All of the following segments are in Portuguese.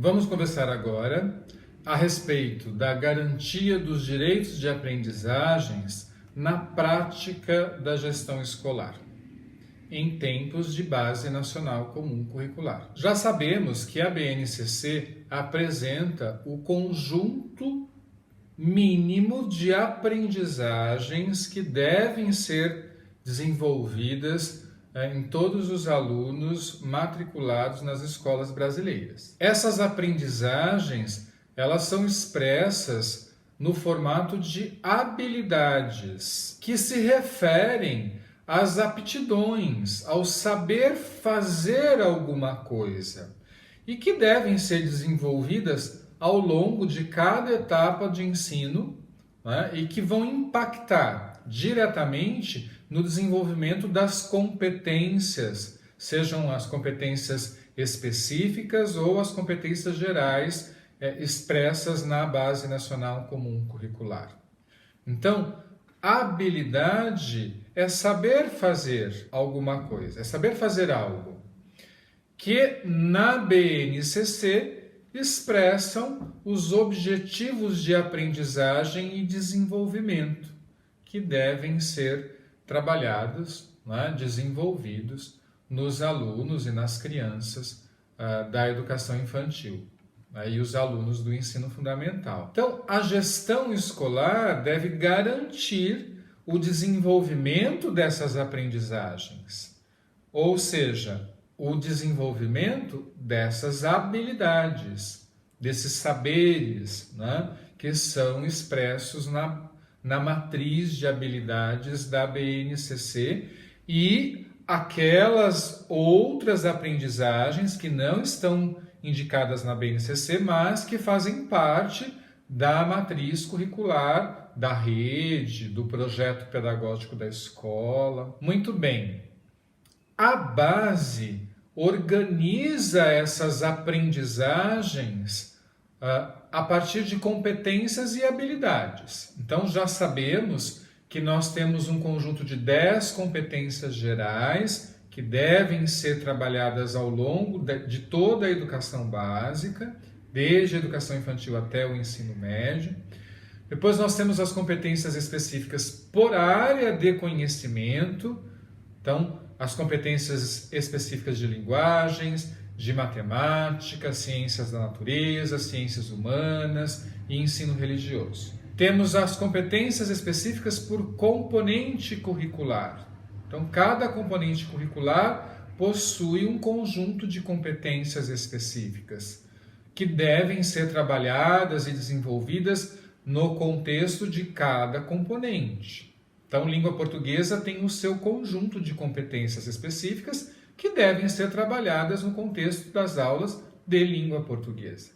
Vamos conversar agora a respeito da garantia dos direitos de aprendizagens na prática da gestão escolar, em tempos de Base Nacional Comum Curricular. Já sabemos que a BNCC apresenta o conjunto mínimo de aprendizagens que devem ser desenvolvidas em todos os alunos matriculados nas escolas brasileiras. Essas aprendizagens, elas são expressas no formato de habilidades, que se referem às aptidões, ao saber fazer alguma coisa, e que devem ser desenvolvidas ao longo de cada etapa de ensino, né, e que vão impactar diretamente no desenvolvimento das competências, sejam as competências específicas ou as competências gerais expressas na Base Nacional Comum Curricular. Então, habilidade é saber fazer alguma coisa, é saber fazer algo, que na BNCC expressam os objetivos de aprendizagem e desenvolvimento que devem ser trabalhados, né, desenvolvidos nos alunos e nas crianças da educação infantil, e os alunos do ensino fundamental. Então, a gestão escolar deve garantir o desenvolvimento dessas aprendizagens, ou seja, o desenvolvimento dessas habilidades, desses saberes, né, que são expressos na matriz de habilidades da BNCC e aquelas outras aprendizagens que não estão indicadas na BNCC, mas que fazem parte da matriz curricular da rede, do projeto pedagógico da escola. Muito bem. A base organiza essas aprendizagens a partir de competências e habilidades. Então, já sabemos que nós temos um conjunto de 10 competências gerais que devem ser trabalhadas ao longo de toda a educação básica, desde a educação infantil até o ensino médio. Depois nós temos as competências específicas por área de conhecimento, então as competências específicas de linguagens, de matemática, ciências da natureza, ciências humanas e ensino religioso. Temos as competências específicas por componente curricular. Então, cada componente curricular possui um conjunto de competências específicas que devem ser trabalhadas e desenvolvidas no contexto de cada componente. Então, língua portuguesa tem o seu conjunto de competências específicas que devem ser trabalhadas no contexto das aulas de língua portuguesa.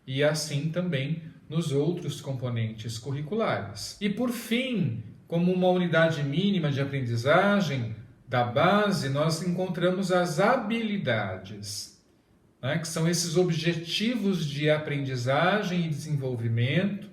E assim também nos outros componentes curriculares. E por fim, como uma unidade mínima de aprendizagem da base, nós encontramos as habilidades, né, que são esses objetivos de aprendizagem e desenvolvimento,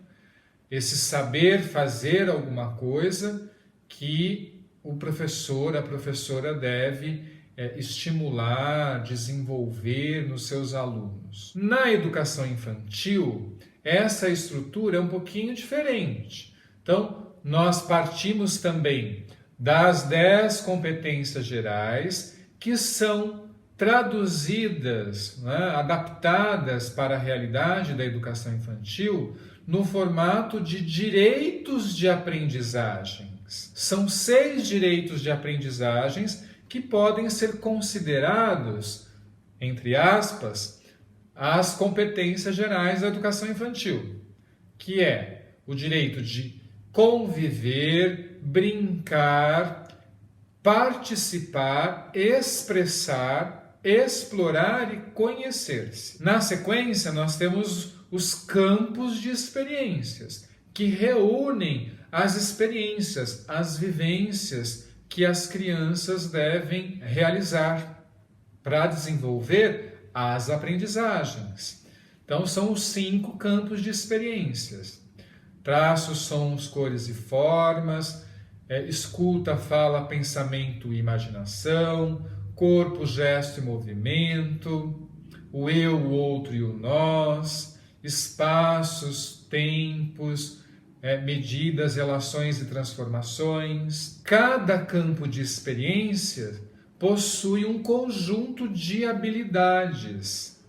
esse saber fazer alguma coisa que o professor, a professora deve estimular, desenvolver nos seus alunos. Na educação infantil, essa estrutura é um pouquinho diferente. Então, nós partimos também das 10 competências gerais que são traduzidas, né, adaptadas para a realidade da educação infantil no formato de direitos de aprendizagens. São 6 direitos de aprendizagens que podem ser considerados, entre aspas, as competências gerais da educação infantil, que é o direito de conviver, brincar, participar, expressar, explorar e conhecer-se. Na sequência, nós temos os campos de experiências, que reúnem as experiências, as vivências que as crianças devem realizar para desenvolver as aprendizagens. Então, são os 5 campos de experiências: traços, sons, cores e formas, escuta, fala, pensamento e imaginação, corpo, gesto e movimento, o eu, o outro e o nós, espaços, tempos, medidas, relações e transformações. Cada campo de experiência possui um conjunto de habilidades,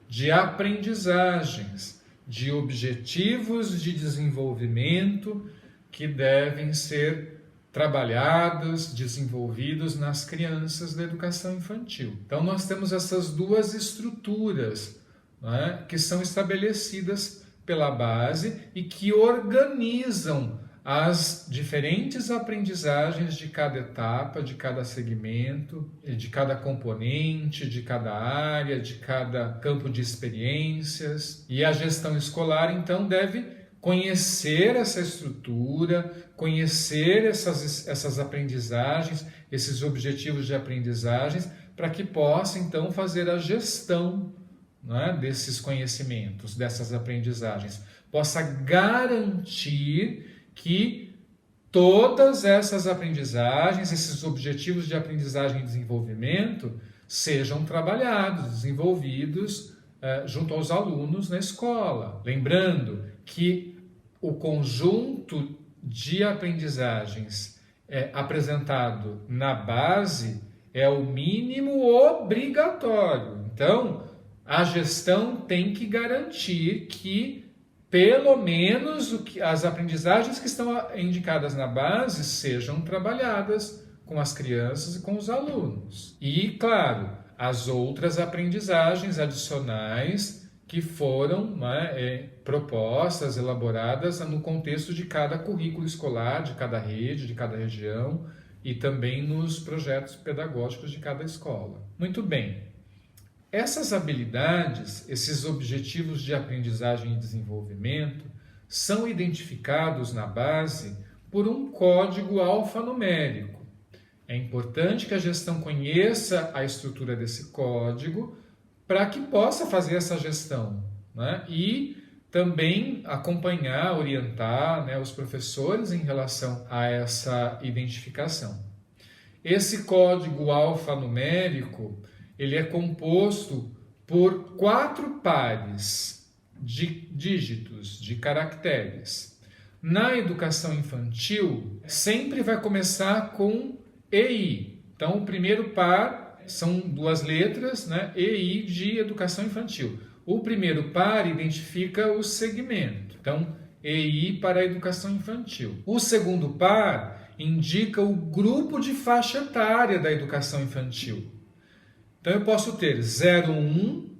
de aprendizagens, de objetivos de desenvolvimento que devem ser trabalhados, desenvolvidos nas crianças da educação infantil. Então nós temos essas duas estruturas, né, que são estabelecidas pela base e que organizam as diferentes aprendizagens de cada etapa, de cada segmento, de cada componente, de cada área, de cada campo de experiências. E a gestão escolar, então, deve conhecer essa estrutura, conhecer essas aprendizagens, esses objetivos de aprendizagens, para que possa, então, fazer a gestão, né, desses conhecimentos, dessas aprendizagens, possa garantir que todas essas aprendizagens, esses objetivos de aprendizagem e desenvolvimento sejam trabalhados, desenvolvidos junto aos alunos na escola. Lembrando que o conjunto de aprendizagens apresentado na base é o mínimo obrigatório. Então, a gestão tem que garantir que pelo menos as aprendizagens que estão indicadas na base sejam trabalhadas com as crianças e com os alunos. E, claro, as outras aprendizagens adicionais que foram propostas, elaboradas no contexto de cada currículo escolar, de cada rede, de cada região e também nos projetos pedagógicos de cada escola. Muito bem. Essas habilidades, esses objetivos de aprendizagem e desenvolvimento, são identificados na base por um código alfanumérico. É importante que a gestão conheça a estrutura desse código para que possa fazer essa gestão, né? E também acompanhar, orientar, né, os professores em relação a essa identificação. Esse código alfanumérico ele é composto por 4 pares de dígitos, de caracteres. Na educação infantil, sempre vai começar com EI. Então, o primeiro par são 2 letras, né? EI de educação infantil. O primeiro par identifica o segmento. Então, EI para a educação infantil. O segundo par indica o grupo de faixa etária da educação infantil. Então, eu posso ter 01,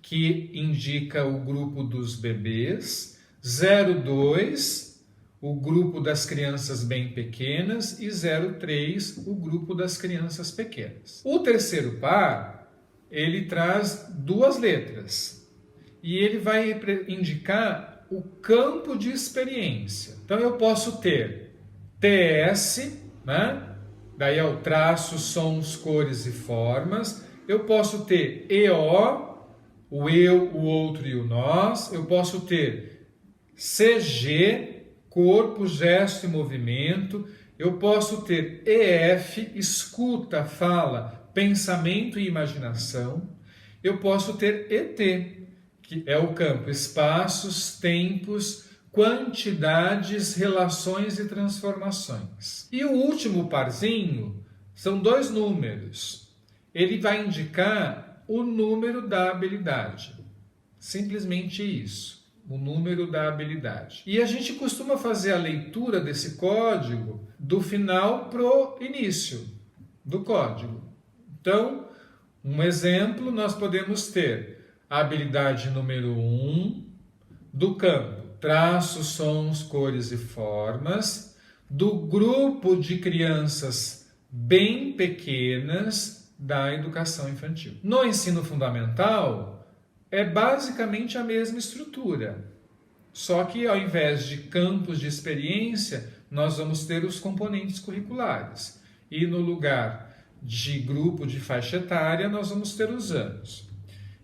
que indica o grupo dos bebês, 02, o grupo das crianças bem pequenas, e 03, o grupo das crianças pequenas. O terceiro par, ele traz 2 letras, e ele vai indicar o campo de experiência. Então, eu posso ter TS, né? Daí é o traço, sons, cores e formas. Eu posso ter EO, o eu, o outro e o nós. Eu posso ter CG, corpo, gesto e movimento. Eu posso ter EF, escuta, fala, pensamento e imaginação. Eu posso ter ET, que é o campo espaços, tempos, quantidades, relações e transformações. E o último parzinho são 2 números. Ele vai indicar o número da habilidade. Simplesmente isso, o número da habilidade. E a gente costuma fazer a leitura desse código do final para o início do código. Então, um exemplo, nós podemos ter a habilidade número 1 do campo traços, sons, cores e formas, do grupo de crianças bem pequenas da educação infantil. No ensino fundamental, é basicamente a mesma estrutura, só que ao invés de campos de experiência, nós vamos ter os componentes curriculares. E no lugar de grupo de faixa etária, nós vamos ter os anos.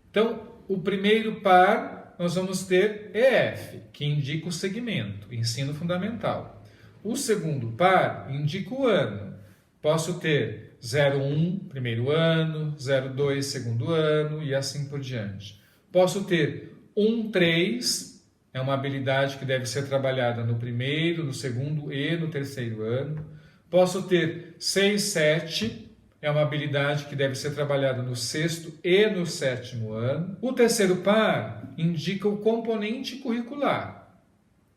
Então, o primeiro par, nós vamos ter EF, que indica o segmento, ensino fundamental. O segundo par indica o ano. Posso ter 0,1, primeiro ano, 0,2, segundo ano e assim por diante. Posso ter 1,3, é uma habilidade que deve ser trabalhada no primeiro, no segundo e no terceiro ano. Posso ter 6,7, é uma habilidade que deve ser trabalhada no sexto e no sétimo ano. O terceiro par indica o componente curricular.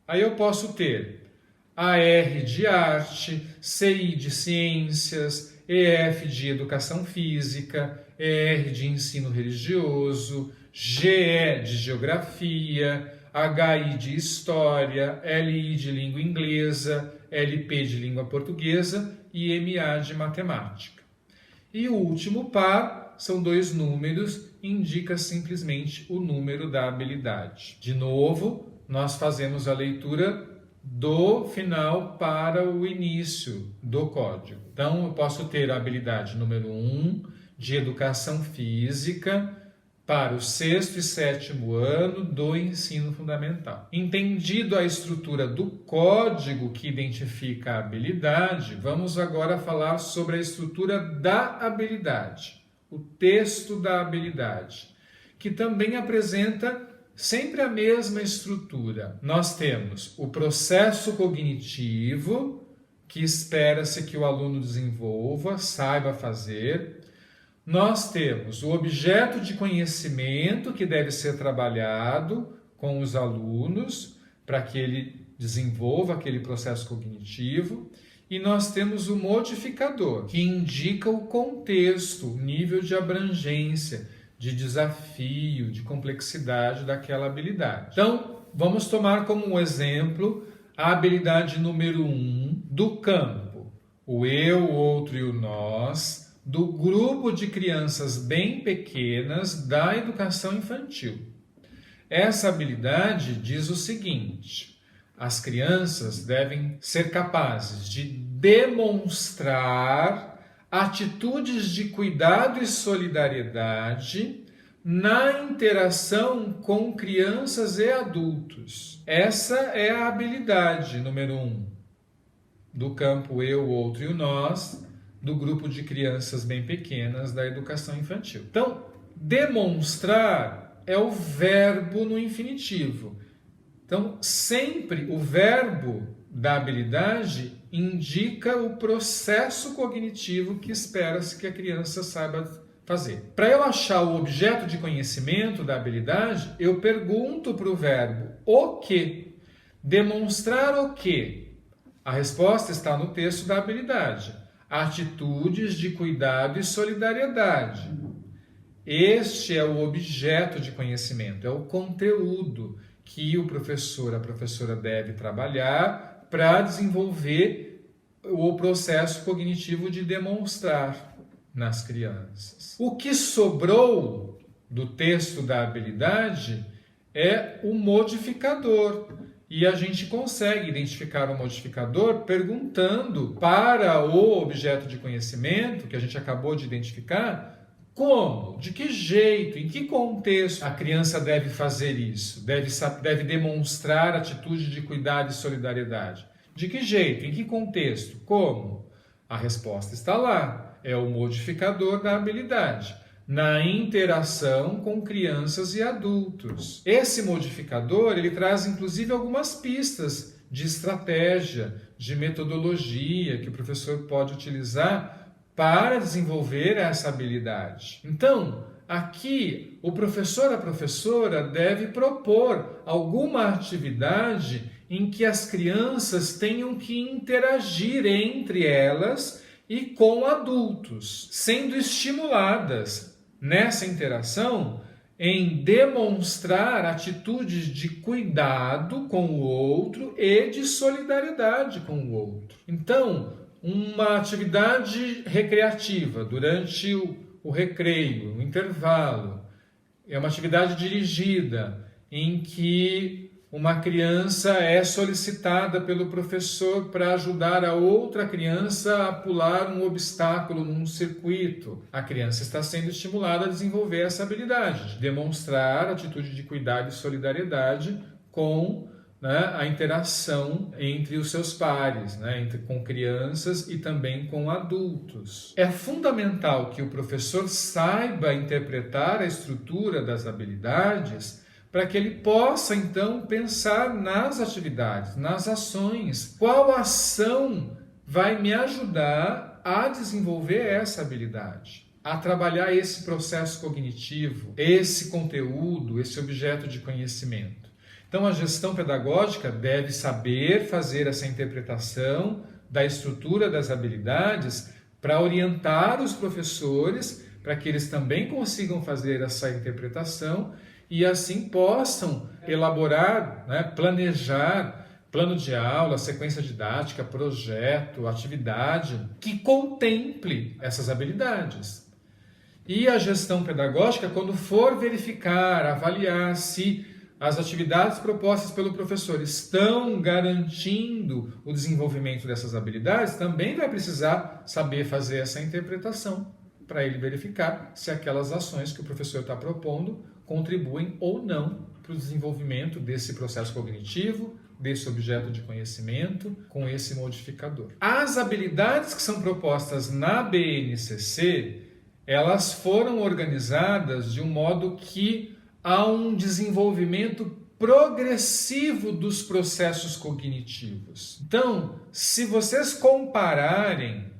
Aí eu posso ter AR de arte, CI de ciências, EF de educação física, ER de ensino religioso, GE de geografia, HI de história, LI de língua inglesa, LP de língua portuguesa e MA de matemática. E o último par são 2 números, indica simplesmente o número da habilidade. De novo, nós fazemos a leitura do final para o início do código. Então, eu posso ter a habilidade número 1 de educação física para o sexto e sétimo ano do ensino fundamental. Entendido a estrutura do código que identifica a habilidade, vamos agora falar sobre a estrutura da habilidade, o texto da habilidade, que também apresenta sempre a mesma estrutura. Nós temos o processo cognitivo, que espera-se que o aluno desenvolva, saiba fazer. Nós temos o objeto de conhecimento, que deve ser trabalhado com os alunos, para que ele desenvolva aquele processo cognitivo. E nós temos o modificador, que indica o contexto, o nível de abrangência, de desafio, de complexidade daquela habilidade. Então, vamos tomar como um exemplo a habilidade número 1 do campo. O eu, o outro e o nós, do grupo de crianças bem pequenas da educação infantil. Essa habilidade diz o seguinte: as crianças devem ser capazes de demonstrar atitudes de cuidado e solidariedade na interação com crianças e adultos. Essa é a habilidade número 1 do campo eu, o outro e o nós, do grupo de crianças bem pequenas da educação infantil. Então, demonstrar é o verbo no infinitivo. Então, sempre o verbo da habilidade indica o processo cognitivo que espera-se que a criança saiba fazer. Para eu achar o objeto de conhecimento da habilidade, eu pergunto para o verbo o que. Demonstrar o que? A resposta está no texto da habilidade. Atitudes de cuidado e solidariedade. Este é o objeto de conhecimento, é o conteúdo que o professor, a professora deve trabalhar para desenvolver o processo cognitivo de demonstrar nas crianças. O que sobrou do texto da habilidade é o modificador. E a gente consegue identificar o modificador perguntando para o objeto de conhecimento que a gente acabou de identificar como, de que jeito, em que contexto a criança deve fazer isso, deve demonstrar atitude de cuidado e solidariedade. De que jeito, em que contexto, como? A resposta está lá, é o modificador da habilidade. Na interação com crianças e adultos. Esse modificador, ele traz inclusive algumas pistas de estratégia, de metodologia que o professor pode utilizar para desenvolver essa habilidade. Então, aqui o professor, a professora deve propor alguma atividade em que as crianças tenham que interagir entre elas e com adultos, sendo estimuladas nessa interação em demonstrar atitudes de cuidado com o outro e de solidariedade com o outro. Então, uma atividade recreativa durante o recreio, o intervalo, é uma atividade dirigida em que uma criança é solicitada pelo professor para ajudar a outra criança a pular um obstáculo num circuito. A criança está sendo estimulada a desenvolver essa habilidade, de demonstrar atitude de cuidado e solidariedade com né, a interação entre os seus pares, né, com crianças e também com adultos. É fundamental que o professor saiba interpretar a estrutura das habilidades para que ele possa, então, pensar nas atividades, nas ações. Qual ação vai me ajudar a desenvolver essa habilidade? A trabalhar esse processo cognitivo, esse conteúdo, esse objeto de conhecimento. Então, a gestão pedagógica deve saber fazer essa interpretação da estrutura das habilidades para orientar os professores para que eles também consigam fazer essa interpretação e assim possam elaborar, né, planejar plano de aula, sequência didática, projeto, atividade que contemple essas habilidades. E a gestão pedagógica, quando for verificar, avaliar se as atividades propostas pelo professor estão garantindo o desenvolvimento dessas habilidades, também vai precisar saber fazer essa interpretação para ele verificar se aquelas ações que o professor está propondo contribuem ou não para o desenvolvimento desse processo cognitivo, desse objeto de conhecimento, com esse modificador. As habilidades que são propostas na BNCC, elas foram organizadas de um modo que há um desenvolvimento progressivo dos processos cognitivos. Então, se vocês compararem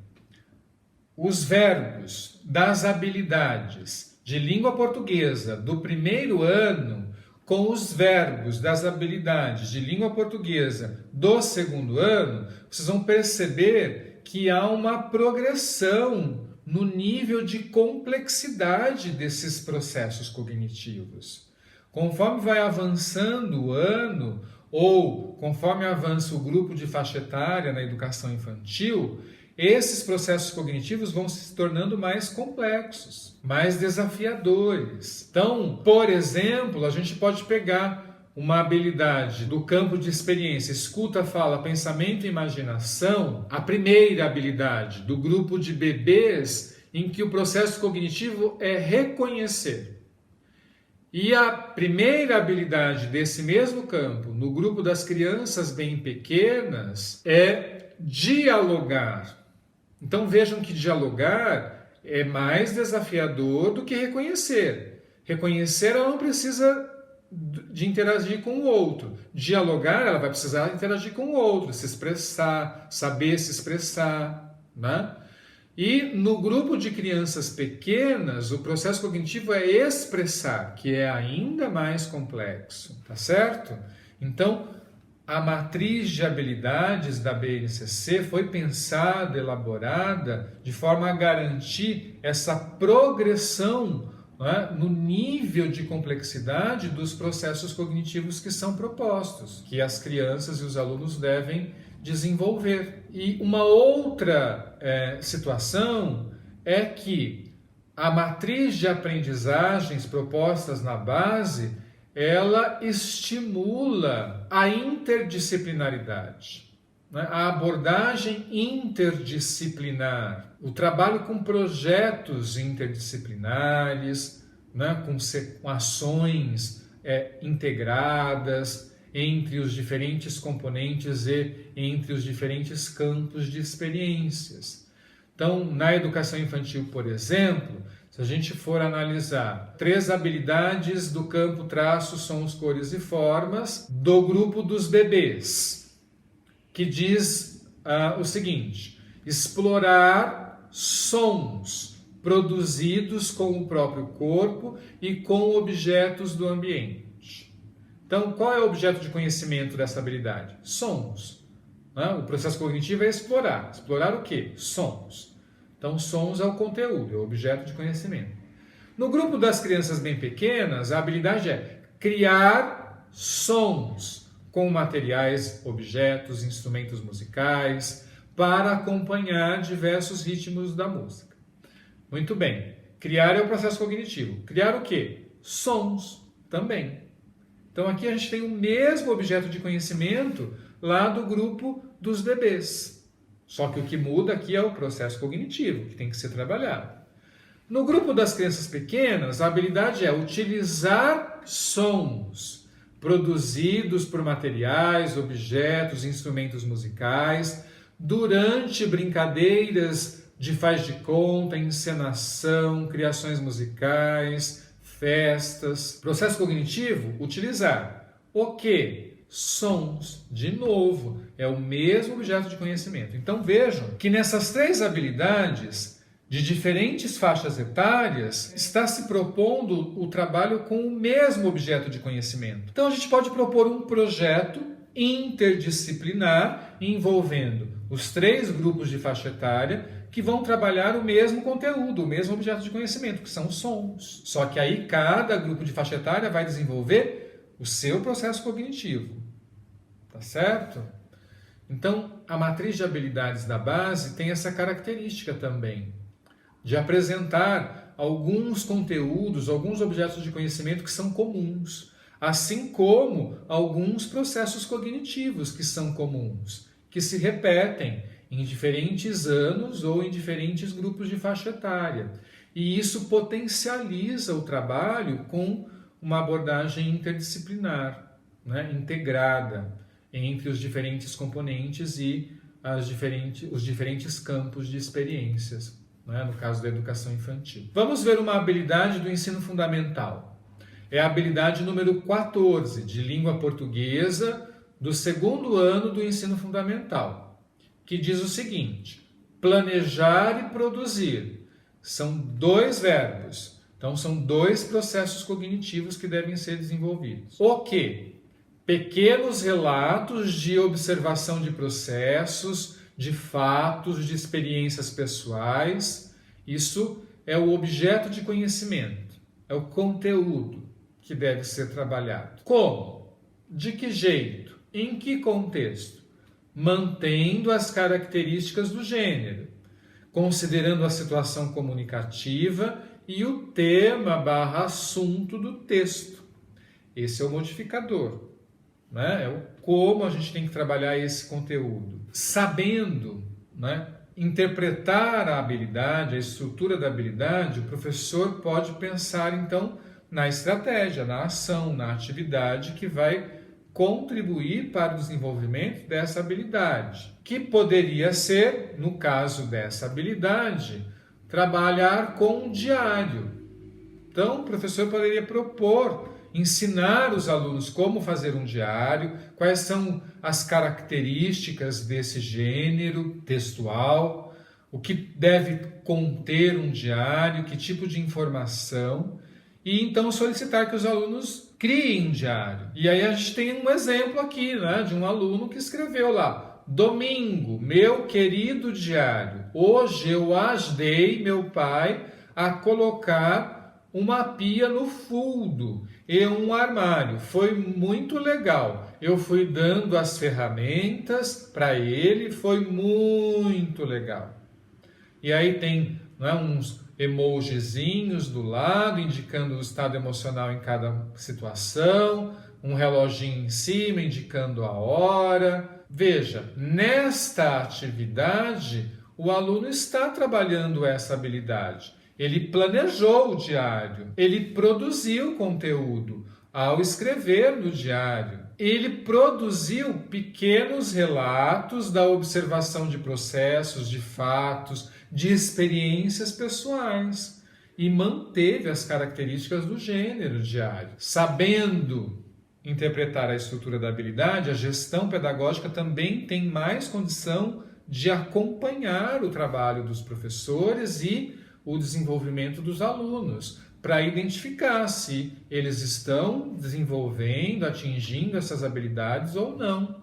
os verbos das habilidades de língua portuguesa do primeiro ano com os verbos das habilidades de língua portuguesa do segundo ano, vocês vão perceber que há uma progressão no nível de complexidade desses processos cognitivos. Conforme vai avançando o ano, ou conforme avança o grupo de faixa etária na educação infantil, esses processos cognitivos vão se tornando mais complexos, mais desafiadores. Então, por exemplo, a gente pode pegar uma habilidade do campo de experiência, escuta, fala, pensamento e imaginação, a primeira habilidade do grupo de bebês em que o processo cognitivo é reconhecer. E a primeira habilidade desse mesmo campo, no grupo das crianças bem pequenas, é dialogar. Então vejam que dialogar é mais desafiador do que reconhecer. Reconhecer, ela não precisa de interagir com o outro. Dialogar, ela vai precisar interagir com o outro, se expressar, saber se expressar, né? E no grupo de crianças pequenas, o processo cognitivo é expressar, que é ainda mais complexo, tá certo? Então, a matriz de habilidades da BNCC foi pensada, elaborada, de forma a garantir essa progressão, né, no nível de complexidade dos processos cognitivos que são propostos, que as crianças e os alunos devem desenvolver. E uma outra situação é que a matriz de aprendizagens propostas na base, ela estimula a interdisciplinaridade, né? A abordagem interdisciplinar, o trabalho com projetos interdisciplinares, né? com ações integradas entre os diferentes componentes e entre os diferentes campos de experiências. Então, na educação infantil, por exemplo, se a gente for analisar 3 habilidades do campo traços, sons, cores e formas do grupo dos bebês, que diz o seguinte: explorar sons produzidos com o próprio corpo e com objetos do ambiente. Então, qual é o objeto de conhecimento dessa habilidade? Sons. O processo cognitivo é explorar. Explorar o quê? Sons. Então, sons é o conteúdo, é o objeto de conhecimento. No grupo das crianças bem pequenas, a habilidade é criar sons com materiais, objetos, instrumentos musicais, para acompanhar diversos ritmos da música. Muito bem. Criar é o processo cognitivo. Criar o quê? Sons também. Então, aqui a gente tem o mesmo objeto de conhecimento lá do grupo dos bebês. Só que o que muda aqui é o processo cognitivo, que tem que ser trabalhado. No grupo das crianças pequenas, a habilidade é utilizar sons produzidos por materiais, objetos, instrumentos musicais, durante brincadeiras de faz de conta, encenação, criações musicais, festas. Processo cognitivo, utilizar o quê? Sons. De novo, é o mesmo objeto de conhecimento. Então vejam que nessas 3 habilidades de diferentes faixas etárias está se propondo o trabalho com o mesmo objeto de conhecimento. Então a gente pode propor um projeto interdisciplinar envolvendo os 3 grupos de faixa etária que vão trabalhar o mesmo conteúdo, o mesmo objeto de conhecimento, que são os sons. Só que aí cada grupo de faixa etária vai desenvolver o seu processo cognitivo. Tá certo? Então, a matriz de habilidades da base tem essa característica também, de apresentar alguns conteúdos, alguns objetos de conhecimento que são comuns, assim como alguns processos cognitivos que são comuns, que se repetem em diferentes anos ou em diferentes grupos de faixa etária. E isso potencializa o trabalho com uma abordagem interdisciplinar, né, integrada entre os diferentes componentes e os diferentes campos de experiências, né, no caso da educação infantil. Vamos ver uma habilidade do ensino fundamental. É a habilidade número 14, de língua portuguesa, do 2º ano do ensino fundamental, que diz o seguinte: planejar e produzir. São 2 verbos, então são 2 processos cognitivos que devem ser desenvolvidos. O quê? Pequenos relatos de observação de processos, de fatos, de experiências pessoais. Isso é o objeto de conhecimento, é o conteúdo que deve ser trabalhado. Como? De que jeito? Em que contexto? Mantendo as características do gênero, considerando a situação comunicativa e o tema/assunto do texto. Esse é o modificador, né? É o como a gente tem que trabalhar esse conteúdo. Sabendo, né, interpretar a habilidade, a estrutura da habilidade, o professor pode pensar então na estratégia, na ação, na atividade que vai contribuir para o desenvolvimento dessa habilidade, que poderia ser, no caso dessa habilidade, trabalhar com um diário. Então, o professor poderia propor, ensinar os alunos como fazer um diário, quais são as características desse gênero textual, o que deve conter um diário, que tipo de informação, e então solicitar que os alunos criem um diário. E aí a gente tem um exemplo aqui, né, de um aluno que escreveu lá: domingo, meu querido diário, hoje eu ajudei meu pai a colocar uma pia no fundo e um armário. Foi muito legal. Eu fui dando as ferramentas para ele, foi muito legal. E aí tem, né, uns emojizinhos do lado, indicando o estado emocional em cada situação, um reloginho em cima, indicando a hora. Veja, nesta atividade, o aluno está trabalhando essa habilidade. Ele planejou o diário, ele produziu conteúdo ao escrever no diário. Ele produziu pequenos relatos da observação de processos, de fatos, de experiências pessoais e manteve as características do gênero diário. Sabendo interpretar a estrutura da habilidade, a gestão pedagógica também tem mais condição de acompanhar o trabalho dos professores e o desenvolvimento dos alunos, para identificar se eles estão desenvolvendo, atingindo essas habilidades ou não.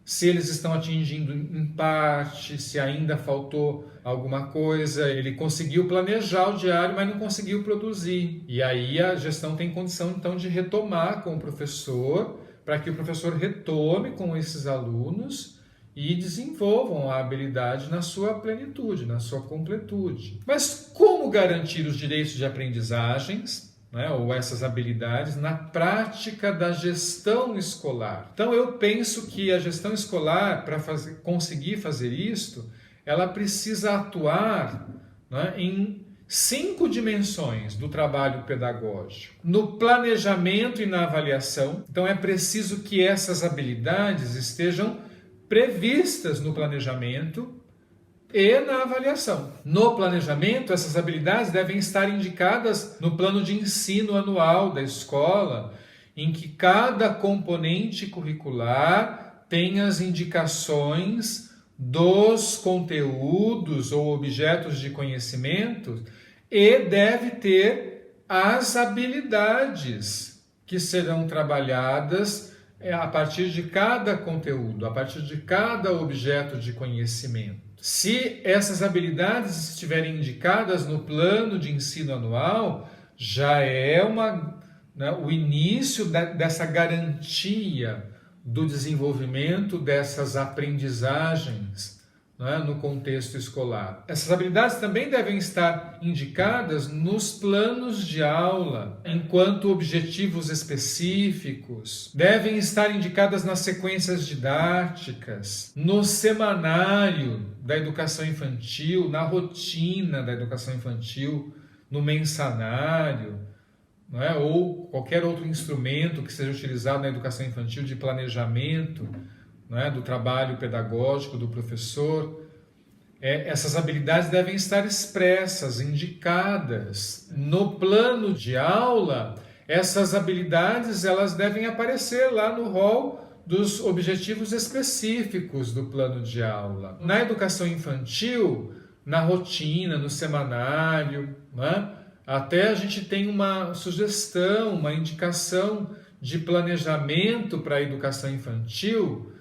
Se eles estão atingindo em parte, se ainda faltou alguma coisa, ele conseguiu planejar o diário, mas não conseguiu produzir. E aí a gestão tem condição, então, de retomar com o professor, para que o professor retome com esses alunos e desenvolvam a habilidade na sua plenitude, na sua completude. Mas como garantir os direitos de aprendizagens, né, ou essas habilidades, na prática da gestão escolar? Então eu penso que a gestão escolar, para conseguir fazer isto, ela precisa atuar, né, em 5 dimensões do trabalho pedagógico: no planejamento e na avaliação. Então é preciso que essas habilidades estejam previstas no planejamento e na avaliação. No planejamento, essas habilidades devem estar indicadas no plano de ensino anual da escola, em que cada componente curricular tem as indicações dos conteúdos ou objetos de conhecimento e deve ter as habilidades que serão trabalhadas a partir de cada conteúdo, a partir de cada objeto de conhecimento. Se essas habilidades estiverem indicadas no plano de ensino anual, já é o início dessa garantia do desenvolvimento dessas aprendizagens, no contexto escolar. Essas habilidades também devem estar indicadas nos planos de aula, enquanto objetivos específicos, devem estar indicadas nas sequências didáticas, no semanário da educação infantil, na rotina da educação infantil, no mensanário, ou qualquer outro instrumento que seja utilizado na educação infantil de planejamento, do trabalho pedagógico do professor. Essas habilidades devem estar expressas, indicadas. No plano de aula, essas habilidades elas devem aparecer lá no rol dos objetivos específicos do plano de aula. Na educação infantil, na rotina, no semanário, até a gente tem uma sugestão, uma indicação de planejamento para a educação infantil,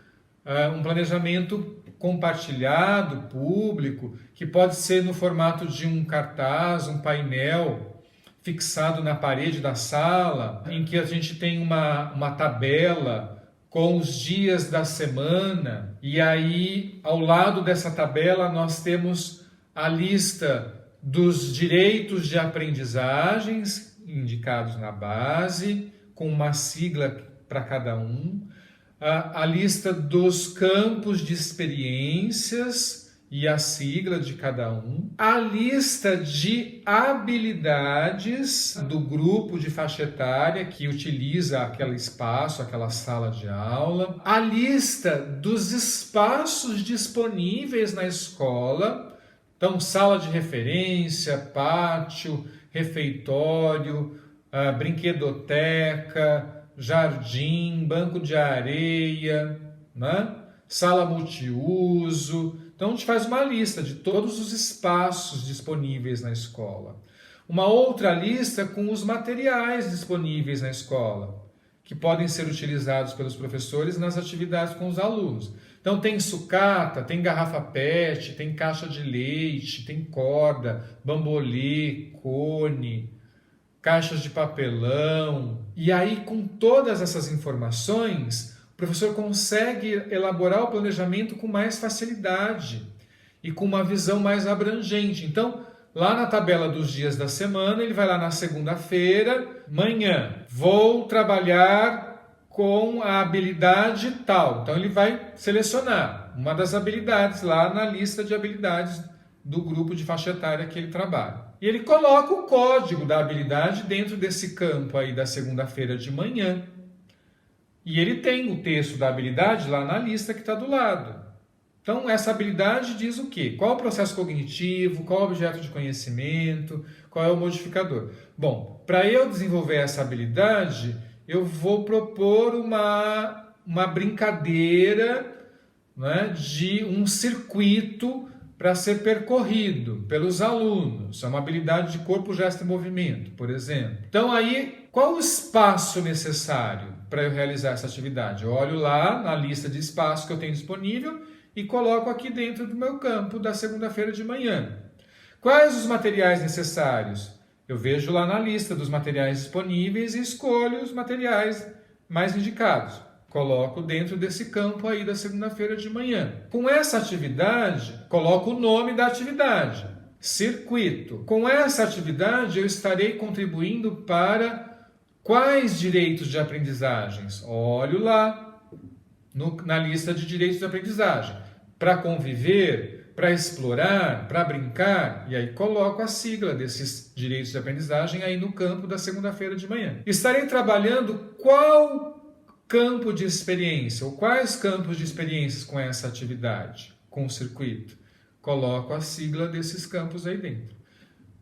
um planejamento compartilhado, público, que pode ser no formato de um cartaz, um painel fixado na parede da sala, em que a gente tem uma tabela com os dias da semana, e aí ao lado dessa tabela nós temos a lista dos direitos de aprendizagens indicados na base, com uma sigla para cada um, a lista dos campos de experiências e a sigla de cada um, a lista de habilidades do grupo de faixa etária que utiliza aquele espaço, aquela sala de aula, a lista dos espaços disponíveis na escola. Então, sala de referência, pátio, refeitório, brinquedoteca, jardim, banco de areia, sala multiuso. Então, a gente faz uma lista de todos os espaços disponíveis na escola. Uma outra lista com os materiais disponíveis na escola, que podem ser utilizados pelos professores nas atividades com os alunos. Então tem sucata, tem garrafa PET, tem caixa de leite, tem corda, bambolê, cone, caixas de papelão. E aí, com todas essas informações, o professor consegue elaborar o planejamento com mais facilidade e com uma visão mais abrangente. Então, lá na tabela dos dias da semana, ele vai lá na segunda-feira, manhã, vou trabalhar com a habilidade tal. Então ele vai selecionar uma das habilidades lá na lista de habilidades do grupo de faixa etária que ele trabalha. E ele coloca o código da habilidade dentro desse campo aí da segunda-feira de manhã. E ele tem o texto da habilidade lá na lista que está do lado. Então essa habilidade diz o quê? Qual é o processo cognitivo, qual é o objeto de conhecimento, qual é o modificador. Bom, para eu desenvolver essa habilidade, eu vou propor uma brincadeira, de um circuito para ser percorrido pelos alunos. É uma habilidade de corpo, gesto e movimento, por exemplo. Então aí, qual o espaço necessário para eu realizar essa atividade? Eu olho lá na lista de espaços que eu tenho disponível e coloco aqui dentro do meu campo da segunda-feira de manhã. Quais os materiais necessários? Eu vejo lá na lista dos materiais disponíveis e escolho os materiais mais indicados. Coloco dentro desse campo aí da segunda-feira de manhã. Com essa atividade, coloco o nome da atividade, circuito. Com essa atividade, eu estarei contribuindo para quais direitos de aprendizagens? Olho lá na lista de direitos de aprendizagem. Para conviver, para explorar, para brincar, e aí coloco a sigla desses direitos de aprendizagem aí no campo da segunda-feira de manhã. Estarei trabalhando qual campo de experiência, ou quais campos de experiências com essa atividade, com o circuito? Coloco a sigla desses campos aí dentro.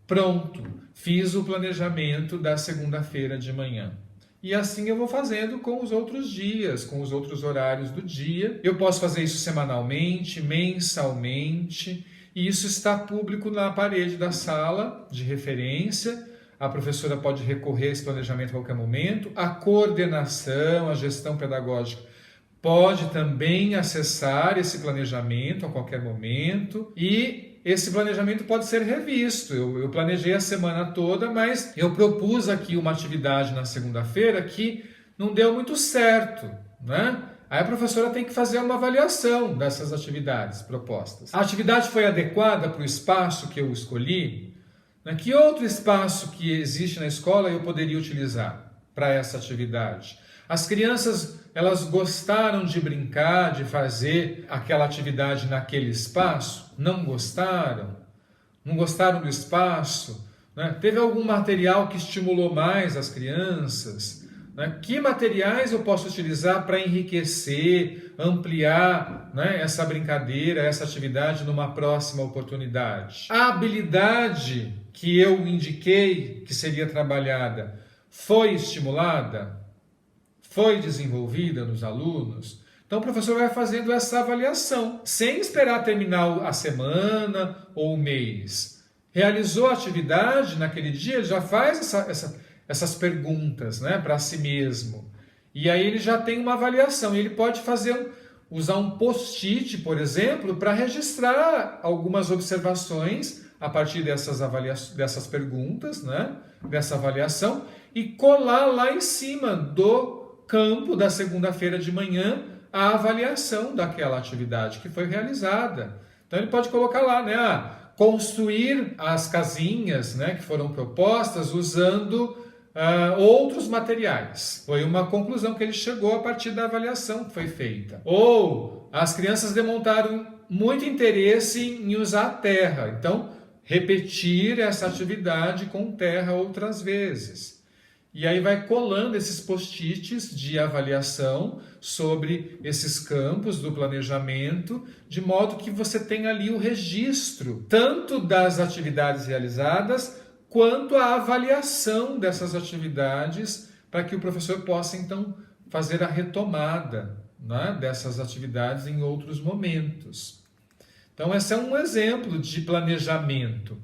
Pronto, fiz o planejamento da segunda-feira de manhã. E assim eu vou fazendo com os outros dias, com os outros horários do dia. Eu posso fazer isso semanalmente, mensalmente, e isso está público na parede da sala de referência. A professora pode recorrer a esse planejamento a qualquer momento. A coordenação, a gestão pedagógica pode também acessar esse planejamento a qualquer momento. E esse planejamento pode ser revisto. Eu planejei a semana toda, mas eu propus aqui uma atividade na segunda-feira que não deu muito certo, né? Aí a professora tem que fazer uma avaliação dessas atividades propostas. A atividade foi adequada para o espaço que eu escolhi? Que outro espaço que existe na escola eu poderia utilizar para essa atividade? As crianças, elas gostaram de brincar, de fazer aquela atividade naquele espaço? Não gostaram? Não gostaram do espaço? Teve algum material que estimulou mais as crianças? Que materiais eu posso utilizar para enriquecer, ampliar essa brincadeira, essa atividade numa próxima oportunidade? A habilidade que eu indiquei que seria trabalhada foi estimulada? Foi desenvolvida nos alunos? Então o professor vai fazendo essa avaliação, sem esperar terminar a semana ou o mês. Realizou a atividade naquele dia, ele já faz essas perguntas para si mesmo. E aí ele já tem uma avaliação. E ele pode usar um post-it, por exemplo, para registrar algumas observações a partir dessas perguntas, dessa avaliação, e colar lá em cima do campo da segunda-feira de manhã a avaliação daquela atividade que foi realizada. Então ele pode colocar lá, construir as casinhas que foram propostas usando outros materiais. Foi uma conclusão que ele chegou a partir da avaliação que foi feita. Ou as crianças demonstraram muito interesse em usar a terra. Então, repetir essa atividade com terra outras vezes. E aí vai colando esses post-its de avaliação sobre esses campos do planejamento, de modo que você tenha ali o registro, tanto das atividades realizadas, quanto a avaliação dessas atividades, para que o professor possa, então, fazer a retomada dessas atividades em outros momentos. Então, esse é um exemplo de planejamento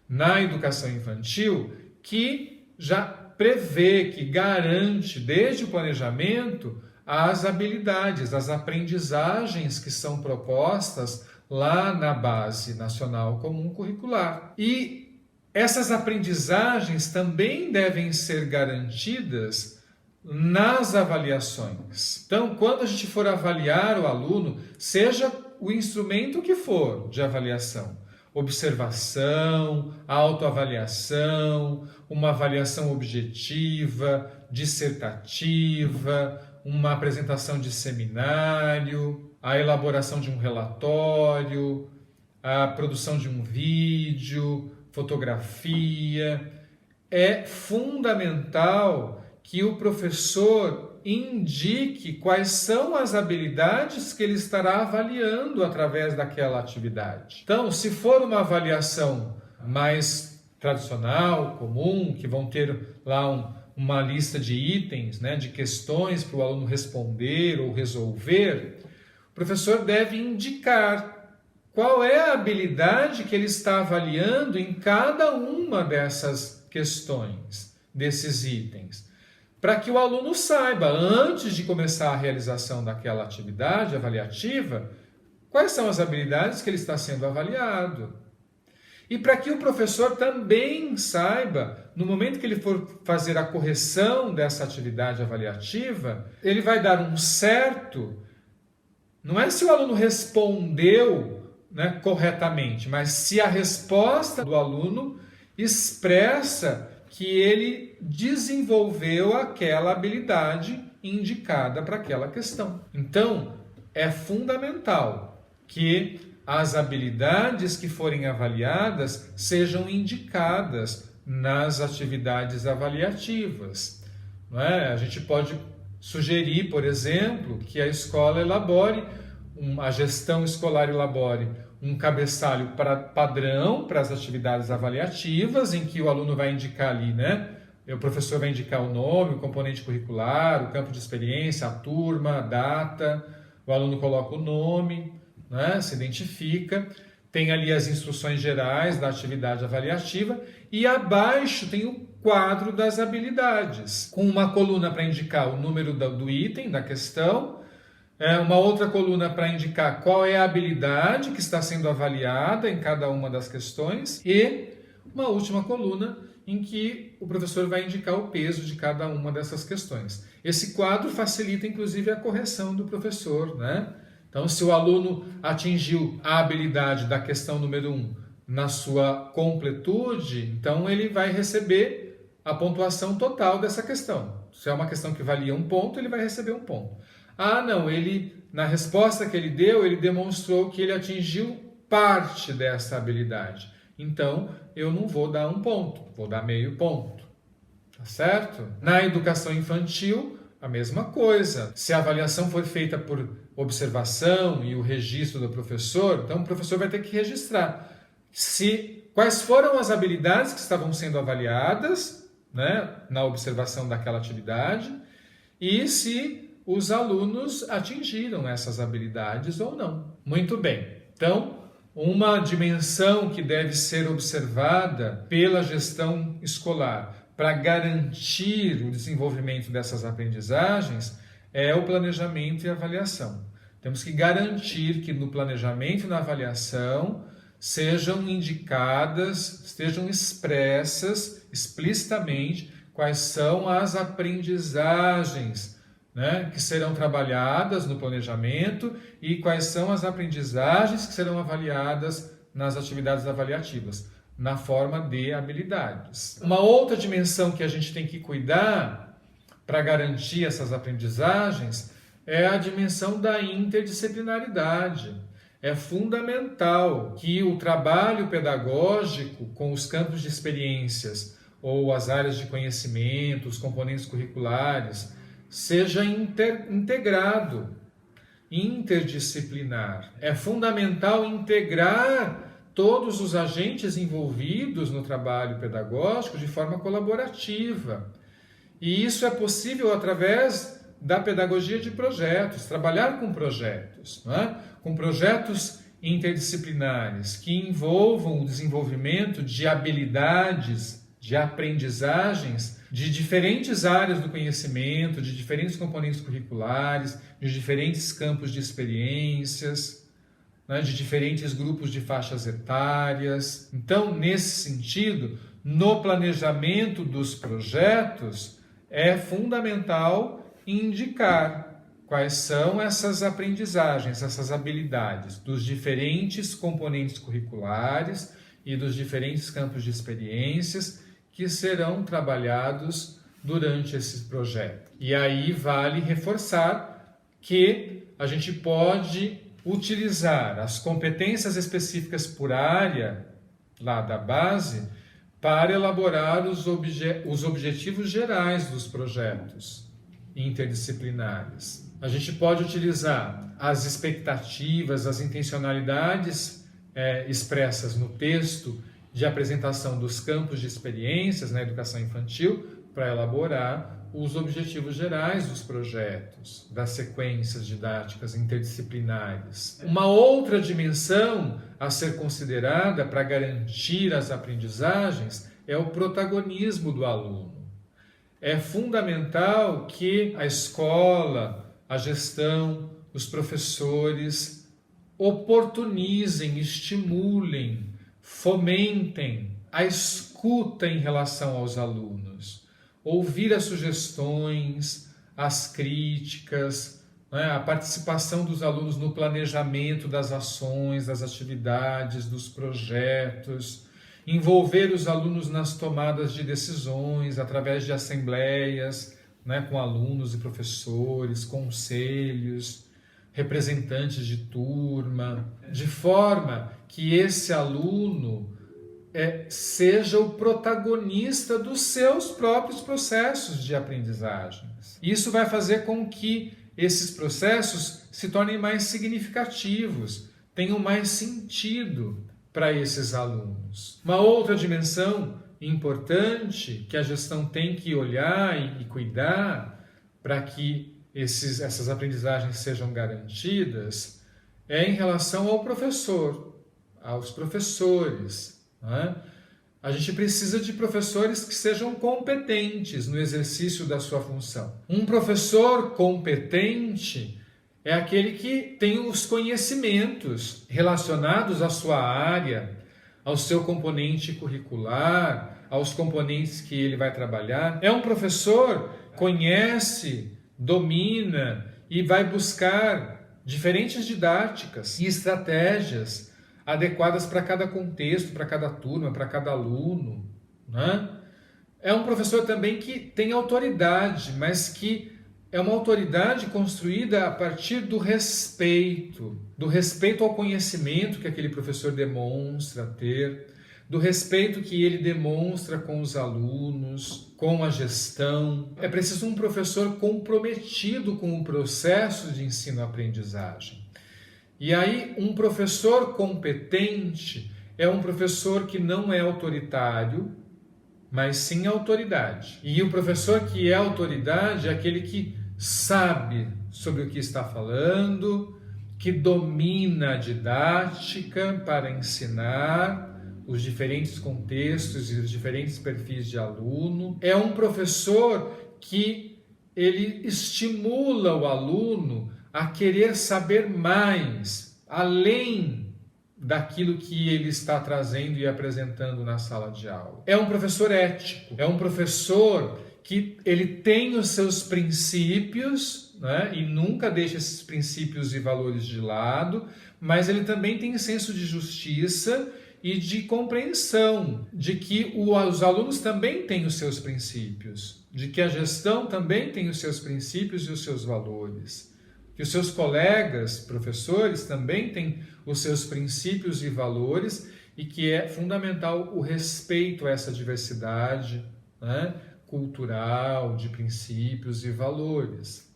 na educação infantil que já prevê, que garante, desde o planejamento, as habilidades, as aprendizagens que são propostas lá na Base Nacional Comum Curricular. E essas aprendizagens também devem ser garantidas nas avaliações. Então, quando a gente for avaliar o aluno, seja o instrumento que for de avaliação, observação, autoavaliação, uma avaliação objetiva, dissertativa, uma apresentação de seminário, a elaboração de um relatório, a produção de um vídeo, fotografia. É fundamental que o professor indique quais são as habilidades que ele estará avaliando através daquela atividade. Então, se for uma avaliação mais tradicional, comum, que vão ter lá uma lista de itens, de questões para o aluno responder ou resolver, o professor deve indicar qual é a habilidade que ele está avaliando em cada uma dessas questões, desses itens, para que o aluno saiba, antes de começar a realização daquela atividade avaliativa, quais são as habilidades que ele está sendo avaliado. E para que o professor também saiba, no momento que ele for fazer a correção dessa atividade avaliativa, ele vai dar um certo, não é se o aluno respondeu corretamente, mas se a resposta do aluno expressa que ele desenvolveu aquela habilidade indicada para aquela questão. Então, é fundamental que as habilidades que forem avaliadas sejam indicadas nas atividades avaliativas. Não é? A gente pode sugerir, por exemplo, que a escola elabore, a gestão escolar elabore um cabeçalho padrão para as atividades avaliativas, em que o aluno vai indicar ali, né? O professor vai indicar o nome, o componente curricular, o campo de experiência, a turma, a data, o aluno coloca o nome, né? Se identifica, tem ali as instruções gerais da atividade avaliativa e abaixo tem o quadro das habilidades, com uma coluna para indicar o número do item, da questão, uma outra coluna para indicar qual é a habilidade que está sendo avaliada em cada uma das questões e uma última coluna em que o professor vai indicar o peso de cada uma dessas questões. Esse quadro facilita, inclusive, a correção do professor, né? Então, se o aluno atingiu a habilidade da questão número 1 na sua completude, então ele vai receber a pontuação total dessa questão. Se é uma questão que valia 1 ponto, ele vai receber 1 ponto. Ah, não, na resposta que ele deu, ele demonstrou que ele atingiu parte dessa habilidade. Então, eu não vou dar 1 ponto, vou dar meio ponto. Tá certo? Na educação infantil, a mesma coisa. Se a avaliação for feita por observação e o registro do professor, então o professor vai ter que registrar quais foram as habilidades que estavam sendo avaliadas, né, na observação daquela atividade e se os alunos atingiram essas habilidades ou não. Muito bem. Então, uma dimensão que deve ser observada pela gestão escolar para garantir o desenvolvimento dessas aprendizagens é o planejamento e avaliação. Temos que garantir que no planejamento e na avaliação sejam indicadas, estejam expressas explicitamente quais são as aprendizagens, né, que serão trabalhadas no planejamento e quais são as aprendizagens que serão avaliadas nas atividades avaliativas, na forma de habilidades. Uma outra dimensão que a gente tem que cuidar para garantir essas aprendizagens é a dimensão da interdisciplinaridade. É fundamental que o trabalho pedagógico com os campos de experiências ou as áreas de conhecimento, os componentes curriculares, seja integrado, interdisciplinar. É fundamental integrar todos os agentes envolvidos no trabalho pedagógico de forma colaborativa. E isso é possível através da pedagogia de projetos, trabalhar com projetos, não é? Com projetos interdisciplinares que envolvam o desenvolvimento de habilidades, de aprendizagens de diferentes áreas do conhecimento, de diferentes componentes curriculares, de diferentes campos de experiências, né, de diferentes grupos de faixas etárias. Então, nesse sentido, no planejamento dos projetos, é fundamental indicar quais são essas aprendizagens, essas habilidades dos diferentes componentes curriculares e dos diferentes campos de experiências que serão trabalhados durante esse projeto. E aí vale reforçar que a gente pode utilizar as competências específicas por área lá da base para elaborar os objetivos gerais dos projetos interdisciplinares. A gente pode utilizar as expectativas, as intencionalidades expressas no texto de apresentação dos campos de experiências na educação infantil para elaborar os objetivos gerais dos projetos, das sequências didáticas interdisciplinares. Uma outra dimensão a ser considerada para garantir as aprendizagens é o protagonismo do aluno. É fundamental que a escola, a gestão, os professores oportunizem, estimulem, fomentem a escuta em relação aos alunos, ouvir as sugestões, as críticas, né, a participação dos alunos no planejamento das ações, das atividades, dos projetos, envolver os alunos nas tomadas de decisões através de assembleias, né, com alunos e professores, conselhos, representantes de turma, de forma que esse aluno seja o protagonista dos seus próprios processos de aprendizagens. Isso vai fazer com que esses processos se tornem mais significativos, tenham mais sentido para esses alunos. Uma outra dimensão importante que a gestão tem que olhar e cuidar para que essas aprendizagens sejam garantidas é em relação ao professor, aos professores. Né? A gente precisa de professores que sejam competentes no exercício da sua função. Um professor competente é aquele que tem os conhecimentos relacionados à sua área, ao seu componente curricular, aos componentes que ele vai trabalhar. É um professor que conhece, domina e vai buscar diferentes didáticas e estratégias adequadas para cada contexto, para cada turma, para cada aluno. Né? É um professor também que tem autoridade, mas que é uma autoridade construída a partir do respeito ao conhecimento que aquele professor demonstra ter, do respeito que ele demonstra com os alunos, com a gestão. É preciso um professor comprometido com o processo de ensino-aprendizagem. E aí, um professor competente é um professor que não é autoritário, mas sim autoridade. E o professor que é autoridade é aquele que sabe sobre o que está falando, que domina a didática para ensinar os diferentes contextos e os diferentes perfis de aluno. É um professor que ele estimula o aluno a querer saber mais, além daquilo que ele está trazendo e apresentando na sala de aula. É um professor ético, é um professor que ele tem os seus princípios, né, e nunca deixa esses princípios e valores de lado, mas ele também tem senso de justiça e de compreensão de que os alunos também têm os seus princípios, de que a gestão também tem os seus princípios e os seus valores, que os seus colegas, professores, também têm os seus princípios e valores e que é fundamental o respeito a essa diversidade, né, cultural, de princípios e valores.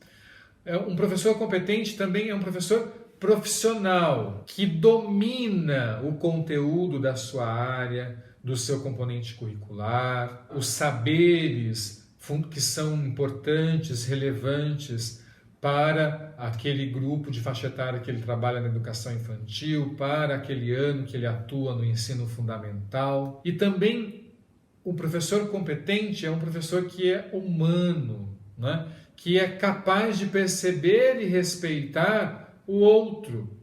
Um professor competente também é um professor profissional, que domina o conteúdo da sua área, do seu componente curricular, os saberes que são importantes, relevantes para aquele grupo de faixa etária que ele trabalha na educação infantil, para aquele ano que ele atua no ensino fundamental. E também o professor competente é um professor que é humano, né? Que é capaz de perceber e respeitar o outro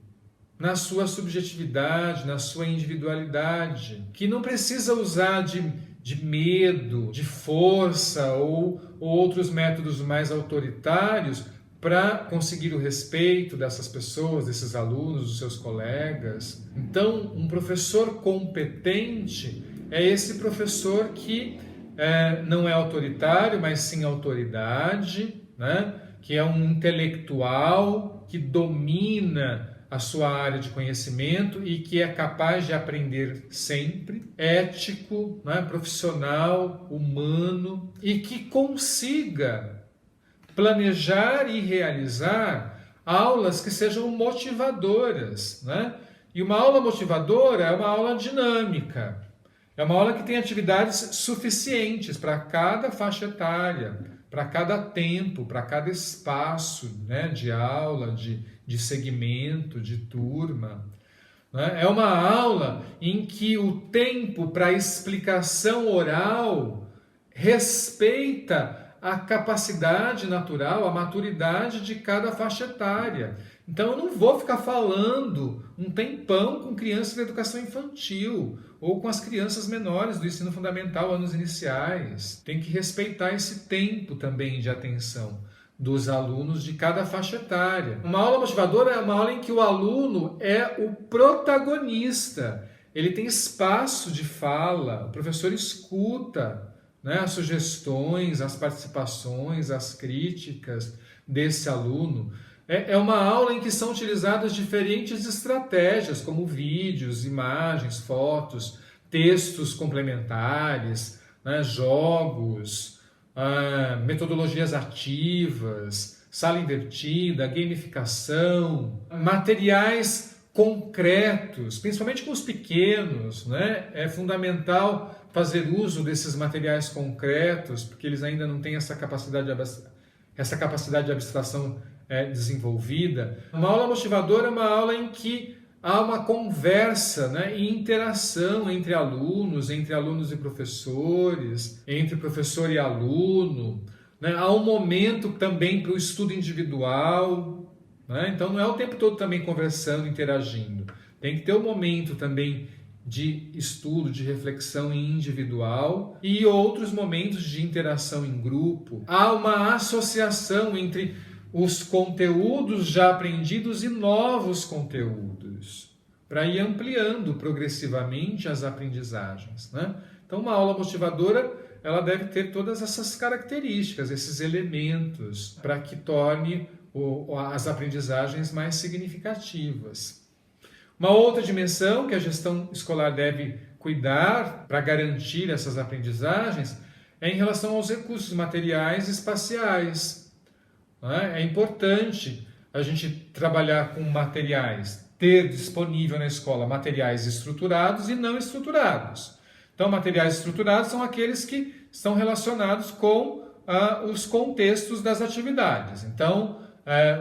na sua subjetividade, na sua individualidade, que não precisa usar de medo, de força ou outros métodos mais autoritários para conseguir o respeito dessas pessoas, desses alunos, dos seus colegas. Então, um professor competente é esse professor que não é autoritário, mas sim autoridade, né? Que é um intelectual que domina a sua área de conhecimento e que é capaz de aprender sempre, ético, né? Profissional, humano, e que consiga planejar e realizar aulas que sejam motivadoras, né? E uma aula motivadora é uma aula dinâmica, é uma aula que tem atividades suficientes para cada faixa etária, para cada tempo, para cada espaço, né, de aula, de segmento, de turma. Né? É uma aula em que o tempo para explicação oral respeita a capacidade natural, a maturidade de cada faixa etária. Então eu não vou ficar falando um tempão com crianças da educação infantil ou com as crianças menores do ensino fundamental, anos iniciais. Tem que respeitar esse tempo também de atenção dos alunos de cada faixa etária. Uma aula motivadora é uma aula em que o aluno é o protagonista. Ele tem espaço de fala, o professor escuta, né, as sugestões, as participações, as críticas desse aluno. É uma aula em que são utilizadas diferentes estratégias, como vídeos, imagens, fotos, textos complementares, né, jogos, metodologias ativas, sala invertida, gamificação, materiais concretos, principalmente com os pequenos, né? É fundamental fazer uso desses materiais concretos, porque eles ainda não têm essa capacidade de abstração desenvolvida. Uma aula motivadora é uma aula em que há uma conversa, né, e interação entre alunos e professores, entre professor e aluno, né? Há um momento também para o estudo individual, né? Então não é o tempo todo também conversando, interagindo. Tem que ter um momento também de estudo, de reflexão individual e outros momentos de interação em grupo. Há uma associação entre os conteúdos já aprendidos e novos conteúdos, para ir ampliando progressivamente as aprendizagens, né? Então, uma aula motivadora, ela deve ter todas essas características, esses elementos, para que torne as aprendizagens mais significativas. Uma outra dimensão que a gestão escolar deve cuidar para garantir essas aprendizagens é em relação aos recursos materiais e espaciais. É importante a gente trabalhar com materiais, ter disponível na escola materiais estruturados e não estruturados. Então, materiais estruturados são aqueles que estão relacionados com os contextos das atividades. Então,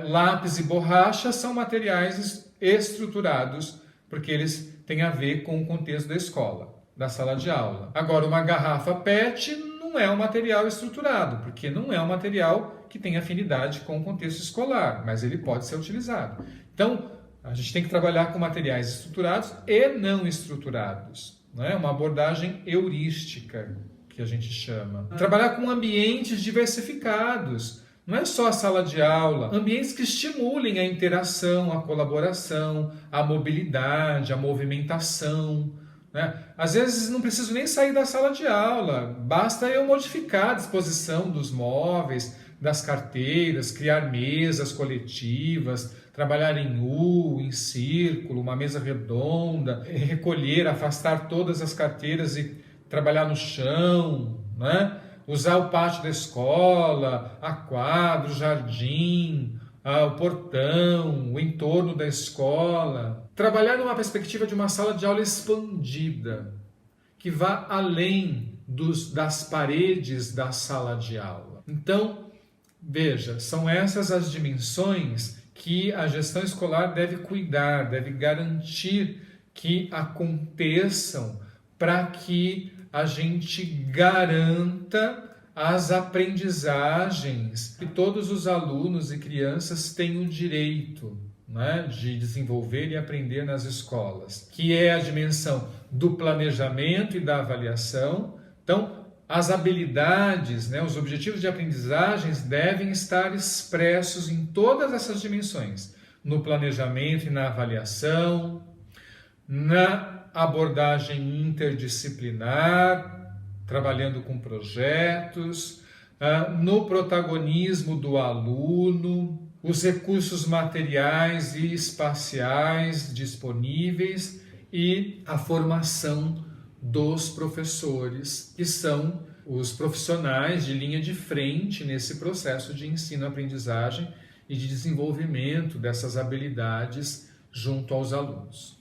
lápis e borracha são materiais estruturados, porque eles têm a ver com o contexto da escola, da sala de aula. Agora, uma garrafa PET não é um material estruturado, porque não é um material que tem afinidade com o contexto escolar, mas ele pode ser utilizado. Então, a gente tem que trabalhar com materiais estruturados e não estruturados, né? Uma abordagem heurística, que a gente chama. Trabalhar com ambientes diversificados, não é só a sala de aula, ambientes que estimulem a interação, a colaboração, a mobilidade, a movimentação, né? Às vezes não preciso nem sair da sala de aula, basta eu modificar a disposição dos móveis, das carteiras, criar mesas coletivas, trabalhar em U, em círculo, uma mesa redonda, recolher, afastar todas as carteiras e trabalhar no chão, né? Usar o pátio da escola, a quadra, o jardim, o portão, o entorno da escola. Trabalhar numa perspectiva de uma sala de aula expandida, que vá além das paredes da sala de aula. Então, veja, são essas as dimensões que a gestão escolar deve cuidar, deve garantir que aconteçam para que a gente garanta as aprendizagens que todos os alunos e crianças têm o direito, né, de desenvolver e aprender nas escolas, que é a dimensão do planejamento e da avaliação. Então, as habilidades, né, os objetivos de aprendizagens devem estar expressos em todas essas dimensões, no planejamento e na avaliação, na abordagem interdisciplinar, trabalhando com projetos, no protagonismo do aluno, os recursos materiais e espaciais disponíveis e a formação dos professores, que são os profissionais de linha de frente nesse processo de ensino-aprendizagem e de desenvolvimento dessas habilidades junto aos alunos.